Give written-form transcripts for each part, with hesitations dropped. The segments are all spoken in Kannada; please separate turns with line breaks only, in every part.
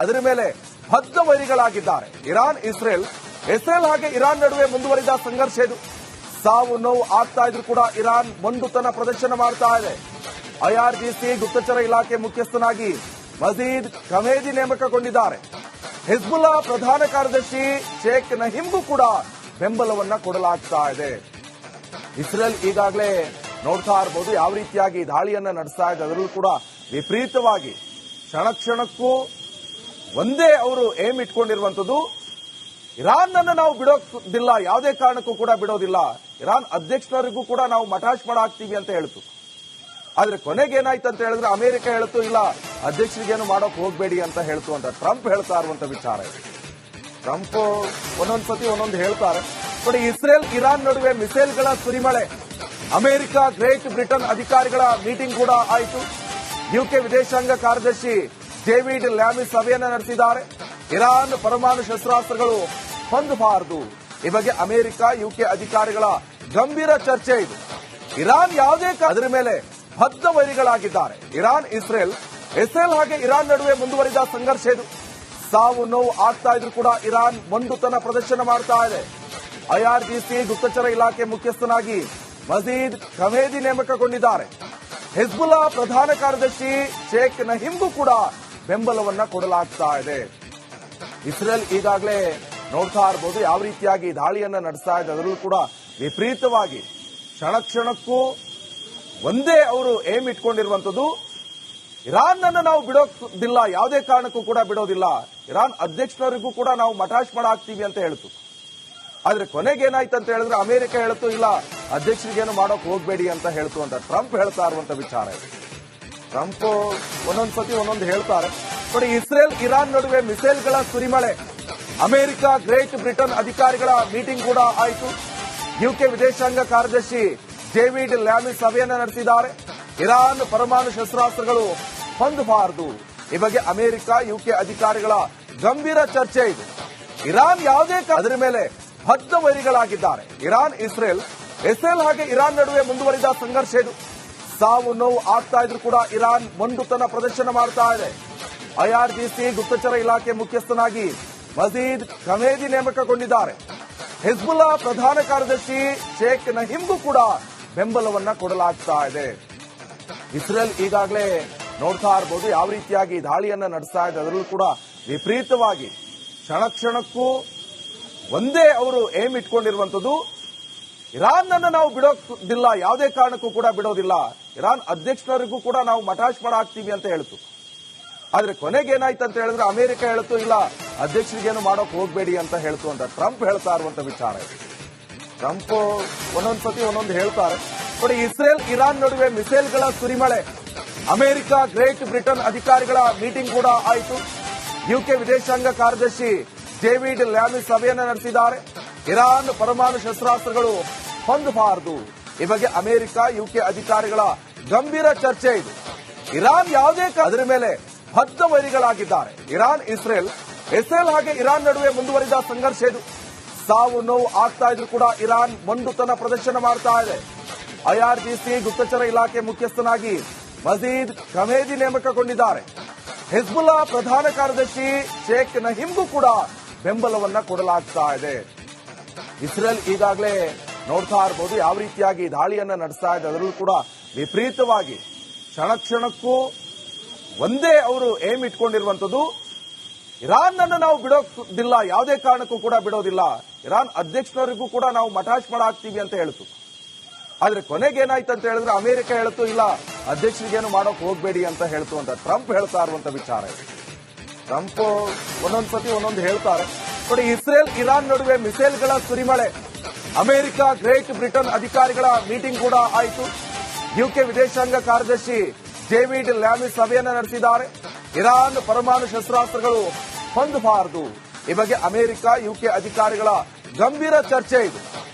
ಅದರ ಮೇಲೆ ಬದ್ಧ ವೈರಿಗಳಾಗಿದ್ದಾರೆ ಇರಾನ್ ಇಸ್ರೇಲ್ ಹಾಗೆ ಇರಾನ್ ನಡುವೆ ಮುಂದುವರಿದ ಸಂಘರ್ಷ ಇದು. ಸಾವು ನೋವು ಆಗ್ತಾ ಇದ್ರು ಕೂಡ ಇರಾನ್ ಮೊಂಡುತನ ಪ್ರದರ್ಶನ ಮಾಡ್ತಾ ಇದೆ. ಐಆರ್ಜಿಸಿ ಗುಪ್ತಚರ ಇಲಾಖೆ ಮುಖ್ಯಸ್ಥನಾಗಿ ಮಜೀದ್ ಖಮೇದಿ ನೇಮಕಗೊಂಡಿದ್ದಾರೆ. ಹಿಜ್ಬುಲ್ಲಾ ಪ್ರಧಾನ ಕಾರ್ಯದರ್ಶಿ ಶೇಖ್ ನಹೀಮ್ಗೂ ಕೂಡ ಬೆಂಬಲವನ್ನ ಕೊಡಲಾಗ್ತಾ ಇದೆ. ಇಸ್ರೇಲ್ ಈಗಾಗಲೇ ನೋಡ್ತಾ ಇರಬಹುದು ಯಾವ ರೀತಿಯಾಗಿ ದಾಳಿಯನ್ನ ನಡೆಸ್ತಾ ಇದೆ. ಅದರಲ್ಲೂ ಕೂಡ ವಿಪರೀತವಾಗಿ ಕ್ಷಣಕ್ಕೂ ಒಂದೇ ಅವರು ಏಮ್ ಇಟ್ಕೊಂಡಿರುವಂತದ್ದು, ಇರಾನ್ ಅನ್ನು ನಾವು ಬಿಡೋದಿಲ್ಲ, ಯಾವುದೇ ಕಾರಣಕ್ಕೂ ಕೂಡ ಬಿಡೋದಿಲ್ಲ, ಇರಾನ್ ಅಧ್ಯಕ್ಷರಿಗೂ ಕೂಡ ನಾವು ಮಠಾಶ್ ಮಾಡಾಕ್ತೀವಿ ಅಂತ ಹೇಳ್ತು. ಆದ್ರೆ ಕೊನೆಗೆ ಏನಾಯ್ತು ಅಂತ ಹೇಳಿದ್ರೆ ಅಮೆರಿಕ ಹೇಳ್ತು ಇಲ್ಲ ಅಧ್ಯಕ್ಷರಿಗೇನು ಮಾಡೋಕ್ ಹೋಗ್ಬೇಡಿ ಅಂತ ಹೇಳ್ತು ಅಂತ ಟ್ರಂಪ್ ಹೇಳ್ತಾ ಇರುವಂತ ವಿಚಾರ ಇದೆ. ಟ್ರಂಪ್ ಒಂದೊಂದ್ಸತಿ ಒಂದೊಂದು ಹೇಳ್ತಾರೆ. ನೋಡಿ, ಇಸ್ರೇಲ್ ಇರಾನ್ ನಡುವೆ ಮಿಸೈಲ್ಗಳ ಸುರಿಮಳೆ. ಅಮೆರಿಕ, ಗ್ರೇಟ್ ಬ್ರಿಟನ್ ಅಧಿಕಾರಿಗಳ ಮೀಟಿಂಗ್ ಕೂಡ ಆಯಿತು. ಯುಕೆ ವಿದೇಶಾಂಗ ಕಾರ್ಯದರ್ಶಿ ಡೇವಿಡ್ ಲ್ಯಾಮಿ ಸಭೆಯನ್ನ ನಡೆಸಿದ್ದಾರೆ. ಇರಾನ್ ಪರಮಾಣು ಶಸ್ತ್ರಾಸ್ತ್ರಗಳು ಹೊಂದಬಾರದು, ಈ ಬಗ್ಗೆ ಅಮೆರಿಕ, ಯುಕೆ ಅಧಿಕಾರಿಗಳ ಗಂಭೀರ ಚರ್ಚೆ ಇದು. ಇರಾನ್ ಯಾವುದೇ ಅದರ ಮೇಲೆ ಬದ್ಧ ವೈರಿಗಳಾಗಿದ್ದಾರೆ ಇರಾನ್ ಇಸ್ರೇಲ್ ಹಾಗೆ ಇರಾನ್ ನಡುವೆ ಮುಂದುವರಿದ ಸಂಘರ್ಷ ಇದು. ಸಾವು ನೋವು ಆಗ್ತಾ ಇದ್ರು ಕೂಡ ಇರಾನ್ ಮೊಂಡುತನ ಪ್ರದರ್ಶನ ಮಾಡ್ತಾ ಇದೆ. ಐಆರ್ಜಿಸಿ ಗುಪ್ತಚರ ಇಲಾಖೆ ಮುಖ್ಯಸ್ಥನಾಗಿ ಮಜೀದ್ ಖಮೇದಿ ನೇಮಕಗೊಂಡಿದ್ದಾರೆ. ಹಿಜ್ಬುಲ್ಲಾ ಪ್ರಧಾನ ಕಾರ್ಯದರ್ಶಿ ಶೇಖ್ ನಹೀಮ್ಗೂ ಕೂಡ ಬೆಂಬಲವನ್ನ ಕೊಡಲಾಗ್ತಾ ಇದೆ. ಇಸ್ರೇಲ್ ಈಗಾಗಲೇ ನೋಡ್ತಾ ಇರಬಹುದು ಯಾವ ರೀತಿಯಾಗಿ ದಾಳಿಯನ್ನ ನಡೆಸ್ತಾ ಇದೆ. ಅದರಲ್ಲೂ ಕೂಡ ವಿಪರೀತವಾಗಿ ಕ್ಷಣಕ್ಕೂ ಒಂದೇ ಅವರು ಏಮ್ ಇಟ್ಕೊಂಡಿರುವಂತದ್ದು, ಇರಾನ್ ಅನ್ನು ನಾವು ಬಿಡೋದಿಲ್ಲ, ಯಾವುದೇ ಕಾರಣಕ್ಕೂ ಕೂಡ ಬಿಡೋದಿಲ್ಲ, ಇರಾನ್ ಅಧ್ಯಕ್ಷರಿಗೂ ಕೂಡ ನಾವು ಮಠಾಶ್ ಮಾಡಾಕ್ತೀವಿ ಅಂತ ಹೇಳ್ತು. ಆದ್ರೆ ಕೊನೆಗೆ ಏನಾಯ್ತು ಅಂತ ಹೇಳಿದ್ರೆ ಅಮೆರಿಕ ಹೇಳ್ತು ಇಲ್ಲ ಅಧ್ಯಕ್ಷರಿಗೇನು ಮಾಡೋಕ್ ಹೋಗ್ಬೇಡಿ ಅಂತ ಹೇಳ್ತು ಅಂತ ಟ್ರಂಪ್ ಹೇಳ್ತಾ ಇರುವಂತ ವಿಚಾರ ಇದೆ. ಟ್ರಂಪ್ ಒಂದೊಂದ್ಸತಿ ಒಂದೊಂದು ಹೇಳ್ತಾರೆ. ನೋಡಿ, ಇಸ್ರೇಲ್ ಇರಾನ್ ನಡುವೆ ಮಿಸೈಲ್ಗಳ ಸುರಿಮಳೆ. ಅಮೆರಿಕ, ಗ್ರೇಟ್ ಬ್ರಿಟನ್ ಅಧಿಕಾರಿಗಳ ಮೀಟಿಂಗ್ ಕೂಡ ಆಯಿತು. ಯುಕೆ ವಿದೇಶಾಂಗ ಕಾರ್ಯದರ್ಶಿ ಡೇವಿಡ್ ಲ್ಯಾಮಿ ಸಭೆಯನ್ನ ನಡೆಸಿದ್ದಾರೆ. ಇರಾನ್ ಪರಮಾಣು ಶಸ್ತ್ರಾಸ್ತ್ರಗಳು ಹೊಂದಬಾರದು, ಈ ಬಗ್ಗೆ ಅಮೆರಿಕ, ಯುಕೆ ಅಧಿಕಾರಿಗಳ ಗಂಭೀರ ಚರ್ಚೆ ಇದೆ. ಇರಾನ್ ಯಾವುದೇ ಅದರ ಮೇಲೆ ಬದ್ಧ ವೈರಿಗಳಾಗಿದ್ದಾರೆ ಇರಾನ್ ಇಸ್ರೇಲ್ ಹಾಗೆ ಇರಾನ್ ನಡುವೆ ಮುಂದುವರಿದ ಸಂಘರ್ಷ ಇದು. ಸಾವು ನೋವು ಆಗ್ತಾ ಇದ್ರು ಕೂಡ ಇರಾನ್ ಮೊಂಡುತನ ಪ್ರದರ್ಶನ ಮಾಡ್ತಾ ಇದೆ. ಐಆರ್ಜಿಸಿ ಗುಪ್ತಚರ ಇಲಾಖೆ ಮುಖ್ಯಸ್ಥನಾಗಿ ಮಜೀದ್ ಖಮೇದಿ ನೇಮಕಗೊಂಡಿದ್ದಾರೆ. ಹಿಜ್ಬುಲ್ಲಾ ಪ್ರಧಾನ ಕಾರ್ಯದರ್ಶಿ ಶೇಖ್ ನಹೀಮ್ಗೂ ಕೂಡ ಬೆಂಬಲವನ್ನ ಕೊಡಲಾಗ್ತಾ ಇದೆ. ಇಸ್ರೇಲ್ ಈಗಾಗಲೇ ನೋಡ್ತಾ ಇರಬಹುದು ಯಾವ ರೀತಿಯಾಗಿ ದಾಳಿಯನ್ನ ನಡೆಸ್ತಾ ಇದೆ. ಅದರಲ್ಲೂ ಕೂಡ ವಿಪರೀತವಾಗಿ ಕ್ಷಣಕ್ಕೂ ಒಂದೇ ಅವರು ಏಮ್ ಇಟ್ಕೊಂಡಿರುವಂತದ್ದು, ಇರಾನ್ ಅನ್ನು ನಾವು ಬಿಡೋದಿಲ್ಲ, ಯಾವುದೇ ಕಾರಣಕ್ಕೂ ಕೂಡ ಬಿಡೋದಿಲ್ಲ, ಇರಾನ್ ಅಧ್ಯಕ್ಷರಿಗೂ ಕೂಡ ನಾವು ಮಠಾಶ್ ಮಾಡಾಕ್ತೀವಿ ಅಂತ ಹೇಳ್ತು. ಆದ್ರೆ ಕೊನೆಗೆ ಏನಾಯ್ತು ಅಂತ ಹೇಳಿದ್ರೆ ಅಮೆರಿಕ ಹೇಳ್ತು ಇಲ್ಲ ಅಧ್ಯಕ್ಷರಿಗೇನು ಮಾಡೋಕ್ ಹೋಗ್ಬೇಡಿ ಅಂತ ಹೇಳ್ತು ಅಂತ ಟ್ರಂಪ್ ಹೇಳ್ತಾ ಇರುವಂತ ವಿಚಾರ ಇದೆ. ಟ್ರಂಪ್ ಒಂದೊಂದ್ಸತಿ ಒಂದೊಂದು ಹೇಳ್ತಾರೆ. ನೋಡಿ, ಇಸ್ರೇಲ್ ಇರಾನ್ ನಡುವೆ ಮಿಸೈಲ್ಗಳ ಸುರಿಮಳೆ. ಅಮೆರಿಕ, ಗ್ರೇಟ್ ಬ್ರಿಟನ್ ಅಧಿಕಾರಿಗಳ ಮೀಟಿಂಗ್ ಕೂಡ ಆಯಿತು. ಯುಕೆ ವಿದೇಶಾಂಗ ಕಾರ್ಯದರ್ಶಿ ಡೇವಿಡ್ ಲ್ಯಾಮಿ ಸಭೆಯನ್ನ ನಡೆಸಿದ್ದಾರೆ. ಇರಾನ್ ಪರಮಾಣು ಶಸ್ತ್ರಾಸ್ತ್ರಗಳು ಹೊಂದಬಾರದು, ಈ ಬಗ್ಗೆ ಅಮೆರಿಕ, ಯುಕೆ ಅಧಿಕಾರಿಗಳ ಗಂಭೀರ ಚರ್ಚೆ ಇದೆ. ಇರಾನ್ ಯಾವುದೇ ಅದರ ಮೇಲೆ ಬದ್ಧ ವೈರಿಗಳಾಗಿದ್ದಾರೆ ಇರಾನ್ ಇಸ್ರೇಲ್ ಹಾಗೆ ಇರಾನ್ ನಡುವೆ ಮುಂದುವರಿದ ಸಂಘರ್ಷ ಇದು. ಸಾವು ನೋವು ಆಗ್ತಾ ಇದ್ರು ಕೂಡ ಇರಾನ್ ಮೊಂಡುತನ ಪ್ರದರ್ಶನ ಮಾಡ್ತಾ ಇದೆ. ಐಆರ್ಜಿಸಿ ಗುಪ್ತಚರ ಇಲಾಖೆ ಮುಖ್ಯಸ್ಥನಾಗಿ ಮಜೀದ್ ಖಮೇದಿ ನೇಮಕಗೊಂಡಿದ್ದಾರೆ. ಹಿಜ್ಬುಲ್ಲಾ ಪ್ರಧಾನ ಕಾರ್ಯದರ್ಶಿ ಶೇಖ್ ನಹೀಮ್ಗೂ ಕೂಡ ಬೆಂಬಲವನ್ನ ಕೊಡಲಾಗ್ತಾ ಇದೆ. ಇಸ್ರೇಲ್ ಈಗಾಗಲೇ ನೋಡ್ತಾ ಇರಬಹುದು ಯಾವ ರೀತಿಯಾಗಿ ದಾಳಿಯನ್ನ ನಡೆಸ್ತಾ ಇದೆ. ಅದರಲ್ಲೂ ಕೂಡ ವಿಪರೀತವಾಗಿ ಕ್ಷಣಕ್ಕೂ ಒಂದೇ ಅವರು ಏಮ್ ಇಟ್ಕೊಂಡಿರುವಂತದ್ದು, ಇರಾನ್ ಅನ್ನು ನಾವು ಬಿಡೋದಿಲ್ಲ, ಯಾವುದೇ ಕಾರಣಕ್ಕೂ ಕೂಡ ಬಿಡೋದಿಲ್ಲ, ಇರಾನ್ ಅಧ್ಯಕ್ಷರಿಗೂ ಕೂಡ ನಾವು ಮಠಾಶ್ ಮಾಡಾಕ್ತೀವಿ ಅಂತ ಹೇಳ್ತು. ಆದ್ರೆ ಕೊನೆಗೆ ಏನಾಯ್ತು ಅಂತ ಹೇಳಿದ್ರೆ ಅಮೆರಿಕ ಹೇಳ್ತು ಇಲ್ಲ ಅಧ್ಯಕ್ಷರಿಗೇನು ಮಾಡೋಕ್ ಹೋಗ್ಬೇಡಿ ಅಂತ ಹೇಳ್ತು ಅಂತ ಟ್ರಂಪ್ ಹೇಳ್ತಾ ಇರುವಂತ ವಿಚಾರ ಇದೆ. ಟ್ರಂಪ್ ಒಂದೊಂದ್ಸತಿ ಒಂದೊಂದು ಹೇಳ್ತಾರೆ. ನೋಡಿ, ಇಸ್ರೇಲ್ ಇರಾನ್ ನಡುವೆ ಮಿಸೈಲ್ಗಳ ಸುರಿಮಳೆ. ಅಮೆರಿಕ, ಗ್ರೇಟ್ ಬ್ರಿಟನ್ ಅಧಿಕಾರಿಗಳ ಮೀಟಿಂಗ್ ಕೂಡ ಆಯಿತು. ಯುಕೆ ವಿದೇಶಾಂಗ ಕಾರ್ಯದರ್ಶಿ ಡೇವಿಡ್ ಲ್ಯಾಮಿ ಸಭೆಯನ್ನ ನಡೆಸಿದ್ದಾರೆ. ಇರಾನ್ ಪರಮಾಣು ಶಸ್ತ್ರಾಸ್ತ್ರಗಳು ಹೊಂದಬಾರದು, ಈ ಬಗ್ಗೆ ಅಮೆರಿಕ, ಯುಕೆ ಅಧಿಕಾರಿಗಳ ಗಂಭೀರ ಚರ್ಚೆ ಇದೆ.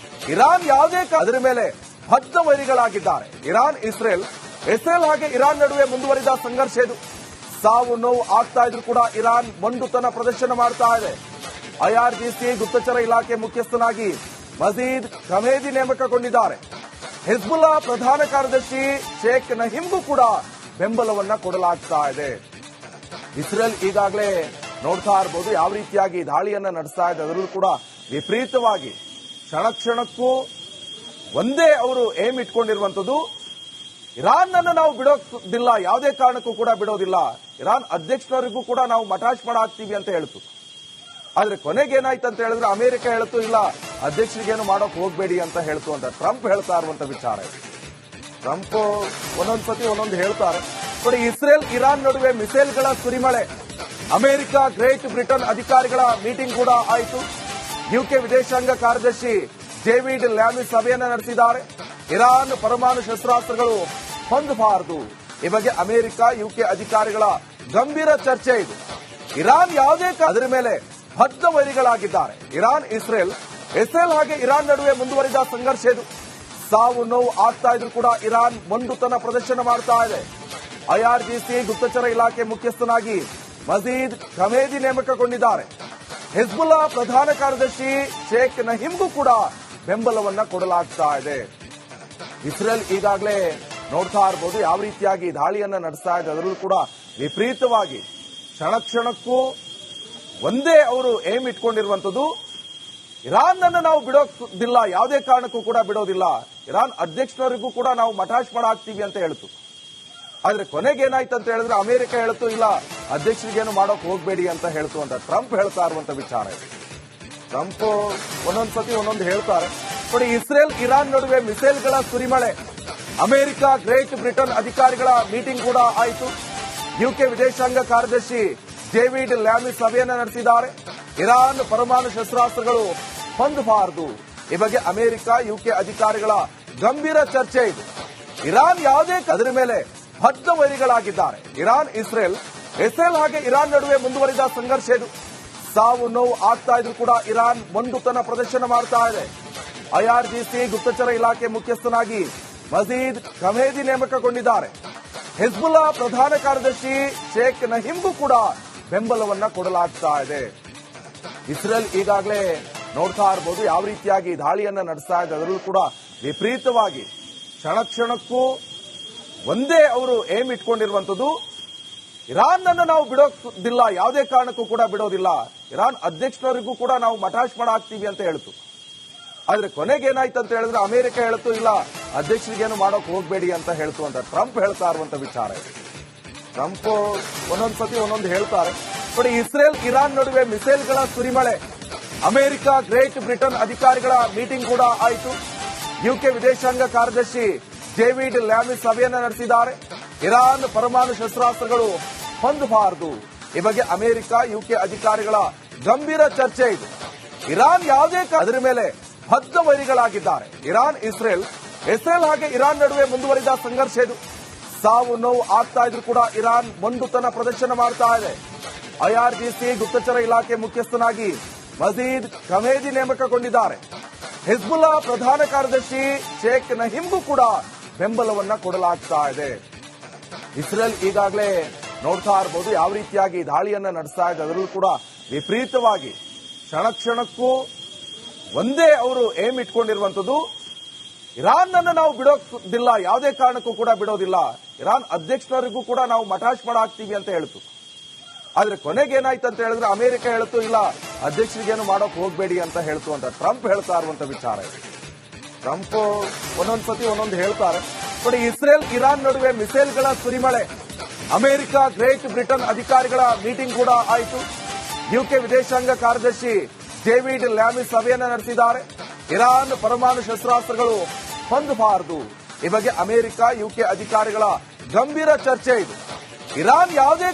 ಇರಾನ್ ಯಾವುದೇ ಅದರ ಮೇಲೆ ಬದ್ಧ ವೈರಿಗಳಾಗಿದ್ದಾರೆ ಇರಾನ್ ಇಸ್ರೇಲ್ ಹಾಗೆ ಇರಾನ್ ನಡುವೆ ಮುಂದುವರಿದ ಸಂಘರ್ಷ ಇದು. ಸಾವು ನೋವು ಆಗ್ತಾ ಇದ್ರು ಕೂಡ ಇರಾನ್ ಮೊಂಡುತನ ಪ್ರದರ್ಶನ ಮಾಡ್ತಾ ಇದೆ. ಐಆರ್ಜಿಸಿ ಗುಪ್ತಚರ ಇಲಾಖೆ ಮುಖ್ಯಸ್ಥನಾಗಿ ಮಜೀದ್ ಖಮೇದಿ ನೇಮಕಗೊಂಡಿದ್ದಾರೆ. ಹಿಜ್ಬುಲ್ಲಾ ಪ್ರಧಾನ ಕಾರ್ಯದರ್ಶಿ ಶೇಖ್ ನಹೀಮ್ಗೂ ಕೂಡ ಬೆಂಬಲವನ್ನ ಕೊಡಲಾಗ್ತಾ ಇದೆ. ಇಸ್ರೇಲ್ ಈಗಾಗಲೇ ನೋಡ್ತಾ ಇರಬಹುದು ಯಾವ ರೀತಿಯಾಗಿ ದಾಳಿಯನ್ನ ನಡೆಸ್ತಾ ಇದೆ. ಅದರಲ್ಲೂ ಕೂಡ ವಿಪರೀತವಾಗಿ ಕ್ಷಣ ಕ್ಷಣಕ್ಕೂ ಒಂದೇ ಅವರು ಏಮ್ ಇಟ್ಕೊಂಡಿರುವಂತದ್ದು, ಇರಾನ್ ಅನ್ನು ನಾವು ಬಿಡೋದಿಲ್ಲ, ಯಾವುದೇ ಕಾರಣಕ್ಕೂ ಕೂಡ ಬಿಡೋದಿಲ್ಲ, ಇರಾನ್ ಅಧ್ಯಕ್ಷರವರಿಗೂ ಕೂಡ ನಾವು ಮಠಾಶ್ಮಡ ಆಗ್ತೀವಿ ಅಂತ ಹೇಳ್ತು. ಆದ್ರೆ ಕೊನೆಗೆ ಏನಾಯ್ತು ಅಂತ ಹೇಳಿದ್ರೆ ಅಮೆರಿಕ ಹೇಳ್ತು ಇಲ್ಲ ಅಧ್ಯಕ್ಷರಿಗೇನು ಮಾಡೋಕ್ ಹೋಗ್ಬೇಡಿ ಅಂತ ಹೇಳ್ತು ಅಂತ ಟ್ರಂಪ್ ಹೇಳ್ತಾ ಇರುವಂತ ವಿಚಾರ. ಟ್ರಂಪ್ ಒಂದೊಂದ್ಸತಿ ಒಂದೊಂದು ಹೇಳ್ತಾರೆ. ನೋಡಿ, ಇಸ್ರೇಲ್ ಇರಾನ್ ನಡುವೆ ಮಿಸೈಲ್ಗಳ ಸುರಿಮಳೆ, ಅಮೆರಿಕ ಗ್ರೇಟ್ ಬ್ರಿಟನ್ ಅಧಿಕಾರಿಗಳ ಮೀಟಿಂಗ್ ಕೂಡ ಆಯಿತು. ಯುಕೆ ವಿದೇಶಾಂಗ ಕಾರ್ಯದರ್ಶಿ ಡೇವಿಡ್ ಲ್ಯಾಮಿ ಸಭೆಯನ್ನು ನಡೆಸಿದ್ದಾರೆ. ಇರಾನ್ ಪರಮಾಣು ಶಸ್ತ್ರಾಸ್ತ್ರಗಳು ಹೊಂದಬಾರದು, ಈ ಬಗ್ಗೆ ಅಮೆರಿಕ ಯುಕೆ ಅಧಿಕಾರಿಗಳ ಗಂಭೀರ ಚರ್ಚೆ ಇದು. ಇರಾನ್ ಯಾವುದೇ ಅದರ ಮೇಲೆ ಬದ್ಧ ವೈರಿಗಳಾಗಿದ್ದಾರೆ. ಇರಾನ್ ಇಸ್ರೇಲ್ ಹಾಗೆ ಇರಾನ್ ನಡುವೆ ಮುಂದುವರಿದ ಸಂಘರ್ಷ ಇದು. ಸಾವು ನೋವು ಆಗ್ತಾ ಇದ್ರು ಕೂಡ ಇರಾನ್ ಮೊಂಡುತನ ಪ್ರದರ್ಶನ ಮಾಡ್ತಾ ಇದೆ. ಐಆರ್ಜಿಸಿ ಗುಪ್ತಚರ ಇಲಾಖೆ ಮುಖ್ಯಸ್ಥನಾಗಿ ಮಜೀದ್ ಖಮೇದಿ ನೇಮಕಗೊಂಡಿದ್ದಾರೆ. ಹಿಜ್ಬುಲ್ಲಾ ಪ್ರಧಾನ ಕಾರ್ಯದರ್ಶಿ ಶೇಖ್ ನಹೀಮ್ಗೂ ಕೂಡ ಬೆಂಬಲವನ್ನ ಕೊಡಲಾಗ್ತಾ ಇದೆ. ಇಸ್ರೇಲ್ ಈಗಾಗಲೇ ನೋಡ್ತಾ ಇರಬಹುದು ಯಾವ ರೀತಿಯಾಗಿ ದಾಳಿಯನ್ನ ನಡೆಸ್ತಾ ಇದೆ. ಅದರಲ್ಲೂ ಕೂಡ ವಿಪರೀತವಾಗಿ ಕ್ಷಣ ಕ್ಷಣಕ್ಕೂ ಒಂದೇ ಅವರು ಏಮ್ ಇಟ್ಕೊಂಡಿರುವಂತದ್ದು, ಇರಾನ್ ಅನ್ನು ನಾವು ಬಿಡೋದಿಲ್ಲ, ಯಾವುದೇ ಕಾರಣಕ್ಕೂ ಕೂಡ ಬಿಡೋದಿಲ್ಲ, ಇರಾನ್ ಅಧ್ಯಕ್ಷರವರಿಗೂ ಕೂಡ ನಾವು ಮಠಾಶ್ಮಡ ಆಗ್ತೀವಿ ಅಂತ ಹೇಳ್ತು. ಆದ್ರೆ ಕೊನೆಗೆ ಏನಾಯ್ತು ಅಂತ ಹೇಳಿದ್ರೆ ಅಮೆರಿಕ ಹೇಳ್ತು ಇಲ್ಲ ಅಧ್ಯಕ್ಷರಿಗೇನು ಮಾಡೋಕ್ ಹೋಗ್ಬೇಡಿ ಅಂತ ಹೇಳ್ತು ಅಂತ ಟ್ರಂಪ್ ಹೇಳ್ತಾ ಇರುವಂತ ವಿಚಾರ. ಟ್ರಂಪ್ ಒಂದೊಂದ್ಸತಿ ಒಂದೊಂದು ಹೇಳ್ತಾರೆ. ನೋಡಿ, ಇಸ್ರೇಲ್ ಇರಾನ್ ನಡುವೆ ಮಿಸೈಲ್ಗಳ ಸುರಿಮಳೆ, ಅಮೆರಿಕ ಗ್ರೇಟ್ ಬ್ರಿಟನ್ ಅಧಿಕಾರಿಗಳ ಮೀಟಿಂಗ್ ಕೂಡ ಆಯಿತು. ಯುಕೆ ವಿದೇಶಾಂಗ ಕಾರ್ಯದರ್ಶಿ ಡೇವಿಡ್ ಲ್ಯಾಮಿ ಸಭೆಯನ್ನು ನಡೆಸಿದ್ದಾರೆ. ಇರಾನ್ ಪರಮಾಣು ಶಸ್ತ್ರಾಸ್ತ್ರಗಳು ಹೊಂದಬಾರದು, ಈ ಬಗ್ಗೆ ಅಮೆರಿಕ ಯುಕೆ ಅಧಿಕಾರಿಗಳ ಗಂಭೀರ ಚರ್ಚೆ ಇದು. ಇರಾನ್ ಯಾವುದೇ ಅದರ ಮೇಲೆ ಬದ್ಧ ವೈರಿಗಳಾಗಿದ್ದಾರೆ. ಇರಾನ್ ಇಸ್ರೇಲ್ ಹಾಗೆ ಇರಾನ್ ನಡುವೆ ಮುಂದುವರಿದ ಸಂಘರ್ಷ ಇದು. ಸಾವು ನೋವು ಆಗ್ತಾ ಇದ್ರು ಕೂಡ ಇರಾನ್ ಮೊಂಡುತನ ಪ್ರದರ್ಶನ ಮಾಡ್ತಾ ಇದೆ. ಐಆರ್ಜಿಸಿ ಗುಪ್ತಚರ ಇಲಾಖೆ ಮುಖ್ಯಸ್ಥನಾಗಿ ಮಜೀದ್ ಖಮೇದಿ ನೇಮಕಗೊಂಡಿದ್ದಾರೆ. ಹಿಜ್ಬುಲ್ಲಾ ಪ್ರಧಾನ ಕಾರ್ಯದರ್ಶಿ ಶೇಖ್ ನಹೀಮ್ಗೂ ಕೂಡ ಬೆಂಬಲವನ್ನ ಕೊಡಲಾಗ್ತಾ ಇದೆ. ಇಸ್ರೇಲ್ ಈಗಾಗಲೇ ನೋಡ್ತಾ ಇರಬಹುದು ಯಾವ ರೀತಿಯಾಗಿ ದಾಳಿಯನ್ನ ನಡೆಸ್ತಾ ಇದೆ. ಅದರಲ್ಲೂ ಕೂಡ ವಿಪರೀತವಾಗಿ ಕ್ಷಣ ಕ್ಷಣಕ್ಕೂ ಒಂದೇ ಅವರು ಏಮ್ ಇಟ್ಕೊಂಡಿರುವಂತದ್ದು, ಇರಾನ್ ಅನ್ನು ನಾವು ಬಿಡೋದಿಲ್ಲ, ಯಾವುದೇ ಕಾರಣಕ್ಕೂ ಕೂಡ ಬಿಡೋದಿಲ್ಲ, ಇರಾನ್ ಅಧ್ಯಕ್ಷರವರಿಗೂ ಕೂಡ ನಾವು ಮಠಾಶ್ಮಡ ಆಗ್ತೀವಿ ಅಂತ ಹೇಳ್ತು. ಆದ್ರೆ ಕೊನೆಗೆ ಏನಾಯ್ತು ಅಂತ ಹೇಳಿದ್ರೆ ಅಮೆರಿಕ ಹೇಳ್ತು ಇಲ್ಲ ಅಧ್ಯಕ್ಷರಿಗೇನು ಮಾಡೋಕ್ ಹೋಗ್ಬೇಡಿ ಅಂತ ಹೇಳ್ತು ಅಂತ ಟ್ರಂಪ್ ಹೇಳ್ತಾ ಇರುವಂತ ವಿಚಾರ. ಟ್ರಂಪ್ ಒಂದೊಂದ್ಸತಿ ಒಂದೊಂದು ಹೇಳ್ತಾರೆ. ನೋಡಿ, ಇಸ್ರೇಲ್ ಇರಾನ್ ನಡುವೆ ಮಿಸೈಲ್ಗಳ ಸುರಿಮಳೆ, ಅಮೆರಿಕ ಗ್ರೇಟ್ ಬ್ರಿಟನ್ ಅಧಿಕಾರಿಗಳ ಮೀಟಿಂಗ್ ಕೂಡ ಆಯಿತು. ಯುಕೆ ವಿದೇಶಾಂಗ ಕಾರ್ಯದರ್ಶಿ ಡೇವಿಡ್ ಲ್ಯಾಮಿ ಸಭೆಯನ್ನು ನಡೆಸಿದ್ದಾರೆ. ಇರಾನ್ ಪರಮಾಣು ಶಸ್ತ್ರಾಸ್ತ್ರಗಳು ಹೊಂದಬಾರದು, ಈ ಬಗ್ಗೆ ಅಮೆರಿಕ ಯುಕೆ ಅಧಿಕಾರಿಗಳ ಗಂಭೀರ ಚರ್ಚೆ ಇದು. ಇರಾನ್ ಯಾವುದೇ ಅದರ ಮೇಲೆ ಬದ್ಧ ವೈರಿಗಳಾಗಿದ್ದಾರೆ. ಇರಾನ್ ಇಸ್ರೇಲ್ ಹಾಗೆ ಇರಾನ್ ನಡುವೆ ಮುಂದುವರಿದ ಸಂಘರ್ಷ ಇದು. ಸಾವು ನೋವು ಆಗ್ತಾ ಇದ್ರು ಕೂಡ ಇರಾನ್ ಮೊಂಡುತನ ಪ್ರದರ್ಶನ ಮಾಡ್ತಾ ಇದೆ. ಐಆರ್ಜಿಸಿ ಗುಪ್ತಚರ ಇಲಾಖೆ ಮುಖ್ಯಸ್ಥನಾಗಿ ಮಜೀದ್ ಖಮೇದಿ ನೇಮಕಗೊಂಡಿದ್ದಾರೆ. ಹಿಜ್ಬುಲ್ಲಾ ಪ್ರಧಾನ ಕಾರ್ಯದರ್ಶಿ ಶೇಖ್ ನಹೀಮ್ಗೂ ಕೂಡ ಬೆಂಬಲವನ್ನ ಕೊಡಲಾಗ್ತಾ ಇದೆ. ಇಸ್ರೇಲ್ ಈಗಾಗಲೇ ನೋಡ್ತಾ ಇರಬಹುದು ಯಾವ ರೀತಿಯಾಗಿ ದಾಳಿಯನ್ನ ನಡೆಸ್ತಾ ಇದೆ. ಅದರಲ್ಲೂ ಕೂಡ ವಿಪರೀತವಾಗಿ ಕ್ಷಣ ಕ್ಷಣಕ್ಕೂ ಒಂದೇ ಅವರು ಏಮ್ ಇಟ್ಕೊಂಡಿರುವಂತದ್ದು, ಇರಾನ್ ಅನ್ನು ನಾವು ಬಿಡೋದಿಲ್ಲ, ಯಾವುದೇ ಕಾರಣಕ್ಕೂ ಕೂಡ ಬಿಡೋದಿಲ್ಲ, ಇರಾನ್ ಅಧ್ಯಕ್ಷರವರಿಗೂ ಕೂಡ ನಾವು ಮಠಾಶ್ಮಡ ಆಗ್ತೀವಿ ಅಂತ ಹೇಳ್ತು. ಆದ್ರೆ ಕೊನೆಗೆ ಏನಾಯ್ತು ಅಂತ ಹೇಳಿದ್ರೆ ಅಮೆರಿಕ ಹೇಳ್ತು ಇಲ್ಲ ಅಧ್ಯಕ್ಷರಿಗೇನು ಮಾಡೋಕ್ ಹೋಗ್ಬೇಡಿ ಅಂತ ಹೇಳ್ತು ಅಂತ ಟ್ರಂಪ್ ಹೇಳ್ತಾ ಇರುವಂತ ವಿಚಾರ. ಟ್ರಂಪ್ ಒಂದೊಂದ್ಸತಿ ಒಂದೊಂದು ಹೇಳ್ತಾರೆ. ನೋಡಿ, ಇಸ್ರೇಲ್ ಇರಾನ್ ನಡುವೆ ಮಿಸೈಲ್ಗಳ ಸುರಿಮಳೆ, ಅಮೆರಿಕ ಗ್ರೇಟ್ ಬ್ರಿಟನ್ ಅಧಿಕಾರಿಗಳ ಮೀಟಿಂಗ್ ಕೂಡ ಆಯಿತು. ಯುಕೆ ವಿದೇಶಾಂಗ ಕಾರ್ಯದರ್ಶಿ ಡೇವಿಡ್ ಲ್ಯಾಮಿ ಸಭೆಯನ್ನು ನಡೆಸಿದ್ದಾರೆ. ಇರಾನ್ ಪರಮಾಣು ಶಸ್ತ್ರಾಸ್ತ್ರಗಳು ಹೊಂದಬಾರದು, ಈ ಬಗ್ಗೆ ಅಮೆರಿಕ ಯುಕೆ ಅಧಿಕಾರಿಗಳ ಗಂಭೀರ ಚರ್ಚೆ ಇದು. ಇರಾನ್ ಯಾವುದೇ